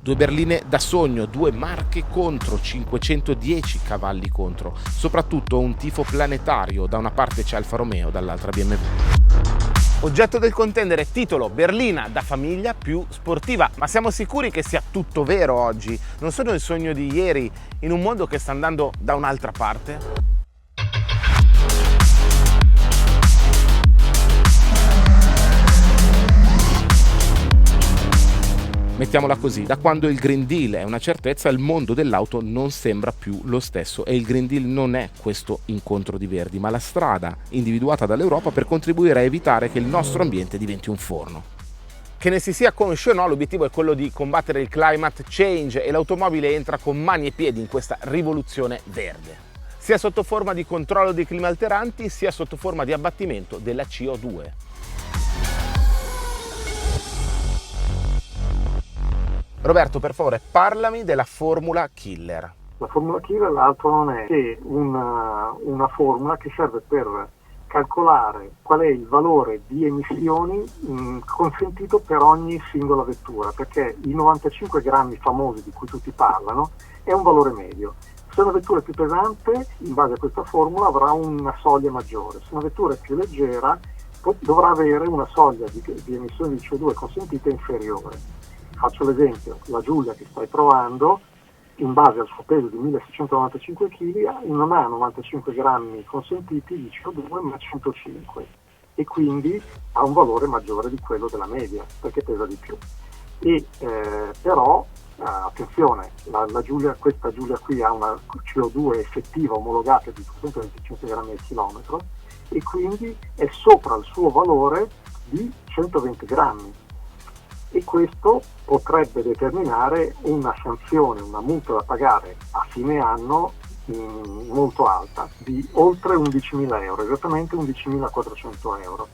Due berline da sogno, due marche contro, 510 cavalli contro. Soprattutto un tifo planetario, da una parte c'è Alfa Romeo, dall'altra BMW. Oggetto del contendere, titolo berlina da famiglia più sportiva. Ma siamo sicuri che sia tutto vero oggi? Non sono il sogno di ieri in un mondo che sta andando da un'altra parte? Mettiamola così, da quando il Green Deal è una certezza, il mondo dell'auto non sembra più lo stesso e il Green Deal non è questo incontro di verdi, ma la strada individuata dall'Europa per contribuire a evitare che il nostro ambiente diventi un forno. Che ne si sia consci o no, l'obiettivo è quello di combattere il climate change e l'automobile entra con mani e piedi in questa rivoluzione verde, sia sotto forma di controllo dei climalteranti, sia sotto forma di abbattimento della CO2. Roberto, per favore, parlami della formula killer. La formula killer altro non è che una formula che serve per calcolare qual è il valore di emissioni consentito per ogni singola vettura, perché i 95 grammi famosi di cui tutti parlano è un valore medio. Se una vettura è più pesante, in base a questa formula avrà una soglia maggiore. Se una vettura è più leggera, dovrà avere una soglia di emissioni di CO2 consentita inferiore. Faccio l'esempio, la Giulia che stai provando, in base al suo peso di 1695 kg, non ha 95 grammi consentiti di CO2 ma 105 e quindi ha un valore maggiore di quello della media perché pesa di più. Però attenzione, questa Giulia qui ha una CO2 effettiva omologata di 225 grammi al chilometro e quindi è sopra il suo valore di 120 grammi. E questo potrebbe determinare una sanzione, una multa da pagare a fine anno molto alta, di oltre 11.000 euro, esattamente 11.400 euro.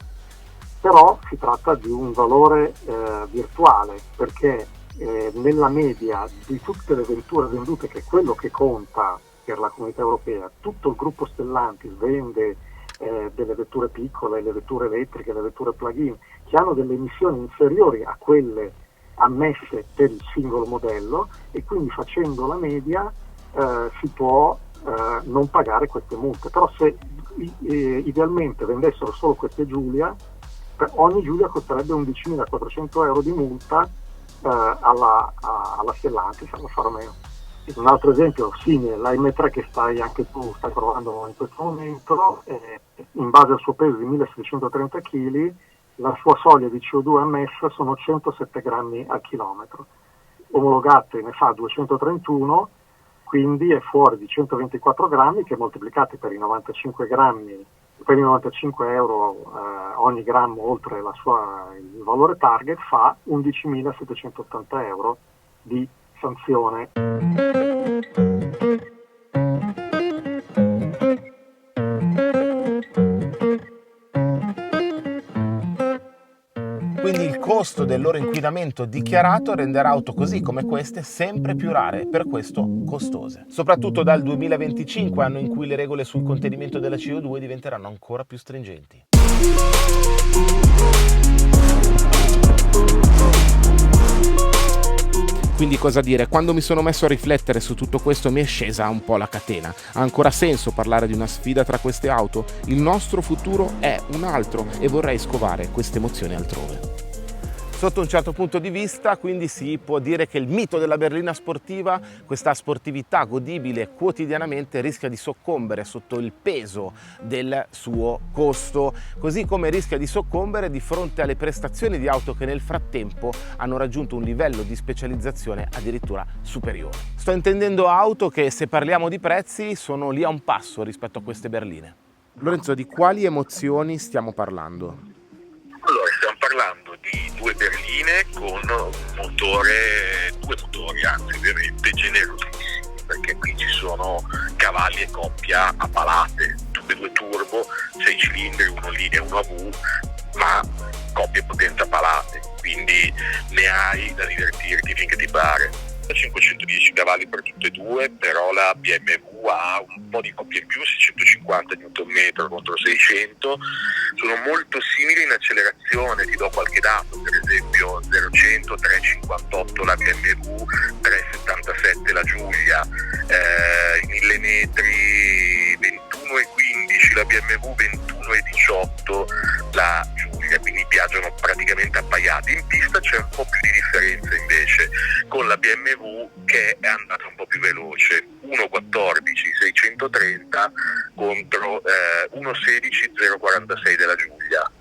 Però si tratta di un valore virtuale, perché nella media di tutte le vetture vendute, che è quello che conta per la Comunità Europea, tutto il gruppo Stellantis vende delle vetture piccole, le vetture elettriche, le vetture plug-in, che hanno delle emissioni inferiori a quelle ammesse per il singolo modello e quindi facendo la media si può non pagare queste multe. Però se idealmente vendessero solo queste Giulia, ogni Giulia costerebbe 11.400 euro di multa alla Stellantis, all'Alfa Romeo. Un altro esempio simile, la M3 che anche tu stai provando in questo momento, in base al suo peso di 1630 kg, la sua soglia di CO2 ammessa sono 107 grammi al chilometro. Omologate ne fa 231, quindi è fuori di 124 grammi che moltiplicati per i 95 grammi, per i 95 euro ogni grammo oltre il valore target fa 11.780 euro di sanzione. Quindi il costo del loro inquinamento dichiarato renderà auto così come queste sempre più rare e per questo costose. Soprattutto dal 2025, anno in cui le regole sul contenimento della CO2 diventeranno ancora più stringenti. Quindi cosa dire? Quando mi sono messo a riflettere su tutto questo mi è scesa un po' la catena. Ha ancora senso parlare di una sfida tra queste auto? Il nostro futuro è un altro e vorrei scovare queste emozioni altrove. Sotto un certo punto di vista, quindi si può dire che il mito della berlina sportiva, questa sportività godibile quotidianamente, rischia di soccombere sotto il peso del suo costo, così come rischia di soccombere di fronte alle prestazioni di auto che nel frattempo hanno raggiunto un livello di specializzazione addirittura superiore. Sto intendendo auto che, se parliamo di prezzi, sono lì a un passo rispetto a queste berline. Lorenzo, di quali emozioni stiamo parlando? Allora, stiamo parlando di due berline con due motori, anzi veramente generosissimi, perché qui ci sono cavalli e coppia a palate, tutte e due turbo, 6 cilindri, uno lì e uno a V, ma coppie potenza palate, quindi ne hai da divertirti finché ti pare. 510 cavalli per tutte e due, però la BMW ha un po' di coppie in più, 650 Nm contro 600, sono molto simili in accelerazione, ti do qualche dato, per esempio 0-100 3,58 la BMW, 3,77 la Giulia, i 1000 metri 21,15 la BMW, 21,18 la Giulia, quindi viaggiano praticamente appaiati. In pista c'è un po' più di differenza invece con la BMW, che è andata un po' più veloce, 1,14 630 contro 1,16 046 della Giulia.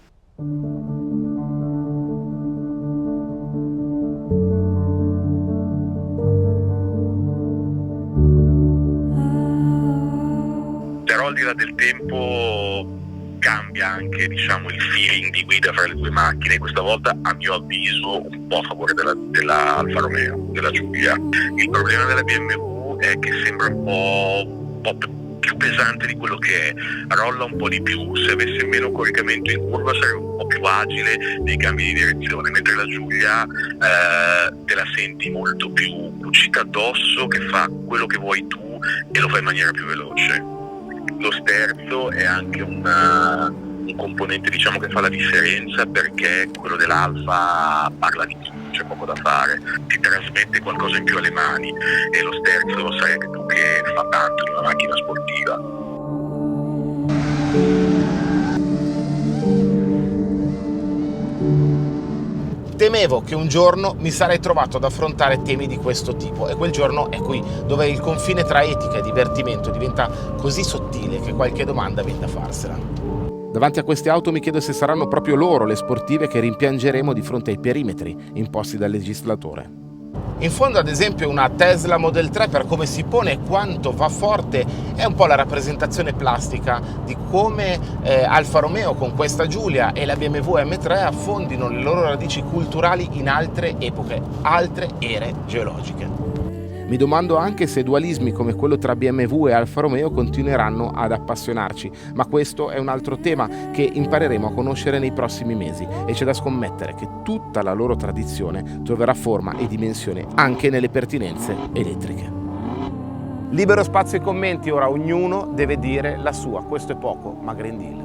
Però al di là del tempo cambia anche, diciamo, il feeling di guida fra le due macchine, questa volta a mio avviso un po' a favore della Alfa Romeo, della Giulia. Il problema della BMW è che sembra un po' più pesante di quello che è, rolla un po' di più, se avesse meno coricamento in curva sarebbe un po' più agile nei cambi di direzione, mentre la Giulia te la senti molto più cucita addosso, che fa quello che vuoi tu e lo fa in maniera più veloce. Lo sterzo è anche un componente, diciamo, che fa la differenza, perché quello dell'Alfa parla di più, c'è poco da fare, ti trasmette qualcosa in più alle mani, e lo sterzo sai anche tu che fa tanto in una macchina sportiva. Temevo che un giorno mi sarei trovato ad affrontare temi di questo tipo, e quel giorno è qui, dove il confine tra etica e divertimento diventa così sottile che qualche domanda viene da farsela. Davanti a queste auto mi chiedo se saranno proprio loro le sportive che rimpiangeremo di fronte ai perimetri imposti dal legislatore. In fondo, ad esempio, una Tesla Model 3, per come si pone e quanto va forte, è un po' la rappresentazione plastica di come Alfa Romeo con questa Giulia e la BMW M3 affondino le loro radici culturali in altre epoche, altre ere geologiche. Mi domando anche se dualismi come quello tra BMW e Alfa Romeo continueranno ad appassionarci, ma questo è un altro tema che impareremo a conoscere nei prossimi mesi, e c'è da scommettere che tutta la loro tradizione troverà forma e dimensione anche nelle pertinenze elettriche. Libero spazio ai commenti, ora ognuno deve dire la sua, questo è poco ma Green Deal.